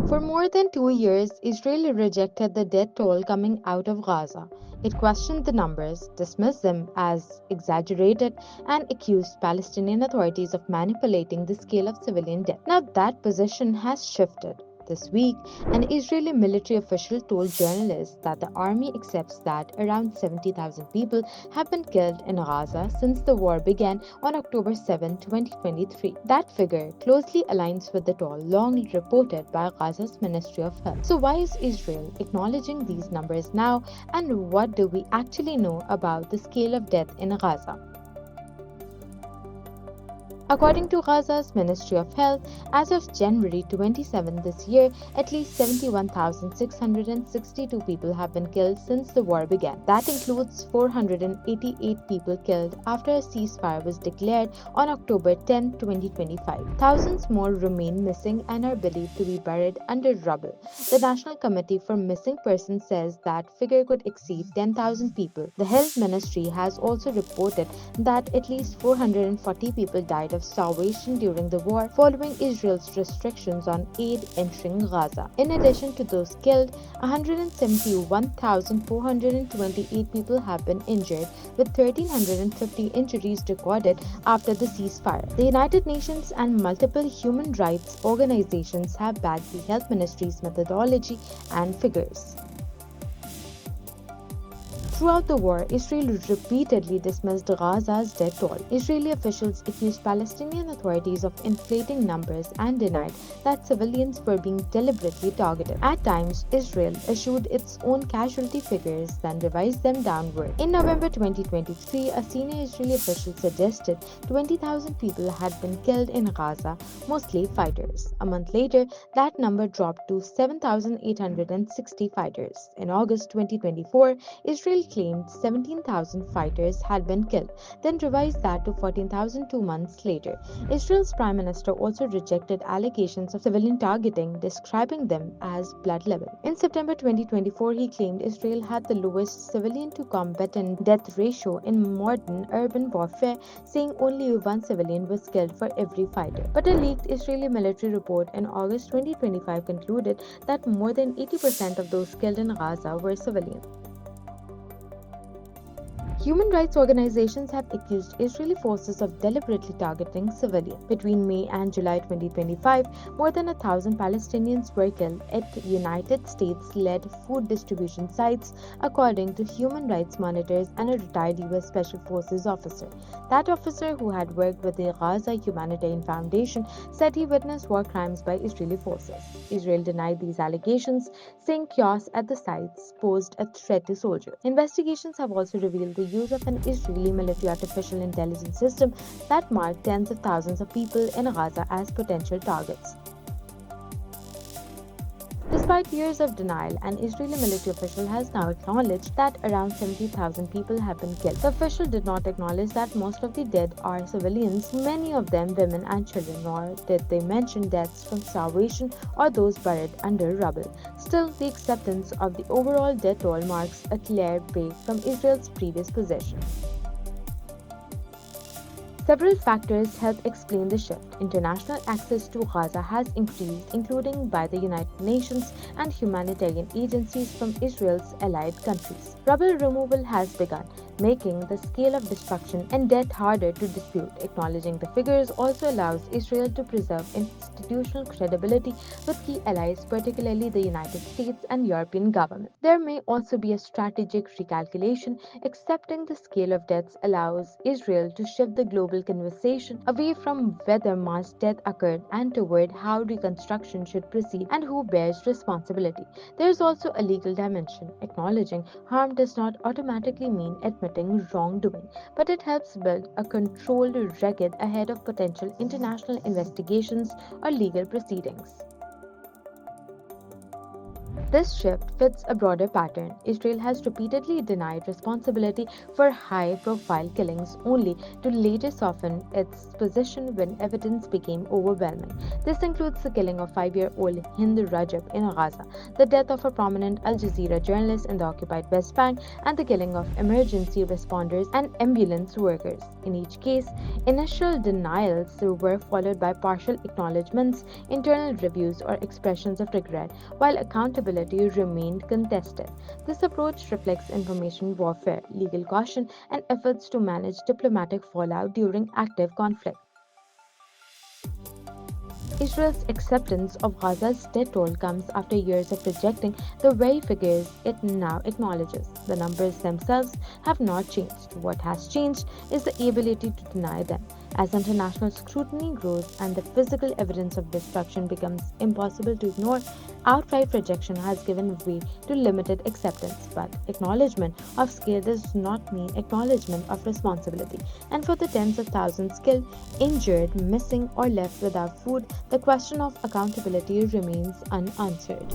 For more than 2 years, Israel rejected the death toll coming out of Gaza. It questioned the numbers, dismissed them as exaggerated, and accused Palestinian authorities of manipulating the scale of civilian death. Now, that position has shifted. This week, an Israeli military official told journalists that the army accepts that around 70,000 people have been killed in Gaza since the war began on October 7, 2023. That figure closely aligns with the toll long reported by Gaza's Ministry of Health. So, why is Israel acknowledging these numbers now, and what do we actually know about the scale of death in Gaza? According to Gaza's Ministry of Health, as of January 27 this year, at least 71,662 people have been killed since the war began. That includes 488 people killed after a ceasefire was declared on October 10, 2025. Thousands more remain missing and are believed to be buried under rubble. The National Committee for Missing Persons says that figure could exceed 10,000 people. The Health Ministry has also reported that at least 440 people died of starvation during the war following Israel's restrictions on aid entering Gaza. In addition to those killed, 171,428 people have been injured, with 1,350 injuries recorded after the ceasefire. The United Nations and multiple human rights organizations have backed the health ministry's methodology and figures. Throughout the war, Israel repeatedly dismissed Gaza's death toll. Israeli officials accused Palestinian authorities of inflating numbers and denied that civilians were being deliberately targeted. At times, Israel issued its own casualty figures, then revised them downward. In November 2023, a senior Israeli official suggested 20,000 people had been killed in Gaza, mostly fighters. A month later, that number dropped to 7,860 fighters. In August 2024, Israel claimed 17,000 fighters had been killed, then revised that to 14,000 2 months later. Israel's prime minister also rejected allegations of civilian targeting, describing them as blood libel. In September 2024, he claimed Israel had the lowest civilian to combatant death ratio in modern urban warfare, saying only one civilian was killed for every fighter. But a leaked Israeli military report in August 2025 concluded that more than 80% of those killed in Gaza were civilians. Human rights organizations have accused Israeli forces of deliberately targeting civilians. Between May and July 2025, more than 1,000 Palestinians were killed at United States-led food distribution sites, according to human rights monitors and a retired U.S. Special Forces officer. That officer, who had worked with the Gaza Humanitarian Foundation, said he witnessed war crimes by Israeli forces. Israel denied these allegations, saying chaos at the sites posed a threat to soldiers. Investigations have also revealed the use of an Israeli military artificial intelligence system that marked tens of thousands of people in Gaza as potential targets. Despite years of denial, an Israeli military official has now acknowledged that around 70,000 people have been killed. The official did not acknowledge that most of the dead are civilians, many of them women and children, nor did they mention deaths from starvation or those buried under rubble. Still, the acceptance of the overall death toll marks a clear break from Israel's previous position. Several factors help explain the shift. International access to Gaza has increased, including by the United Nations and humanitarian agencies from Israel's allied countries. Rubble removal has begun, making the scale of destruction and death harder to dispute. Acknowledging the figures also allows Israel to preserve institutional credibility with key allies, particularly the United States and European governments. There may also be a strategic recalculation. Accepting the scale of deaths allows Israel to shift the global conversation away from whether mass death occurred and toward how reconstruction should proceed and who bears responsibility. There is also a legal dimension. Acknowledging harm does not automatically mean admitting wrongdoing, but it helps build a controlled record ahead of potential international investigations or legal proceedings. This shift fits a broader pattern. Israel has repeatedly denied responsibility for high profile killings only to later soften its position when evidence became overwhelming. This includes the killing of 5-year-old Hind Rajab in Gaza, the death of a prominent Al Jazeera journalist in the occupied West Bank, and the killing of emergency responders and ambulance workers. In each case, initial denials were followed by partial acknowledgments, internal reviews, or expressions of regret, while accountability remained contested. This approach reflects information warfare, legal caution, and efforts to manage diplomatic fallout during active conflict. Israel's acceptance of Gaza's death toll comes after years of rejecting the very figures it now acknowledges. The numbers themselves have not changed. What has changed is the ability to deny them. As international scrutiny grows and the physical evidence of destruction becomes impossible to ignore, outright rejection has given way to limited acceptance. But acknowledgement of scale does not mean acknowledgement of responsibility. And for the tens of thousands killed, injured, missing, or left without food, the question of accountability remains unanswered.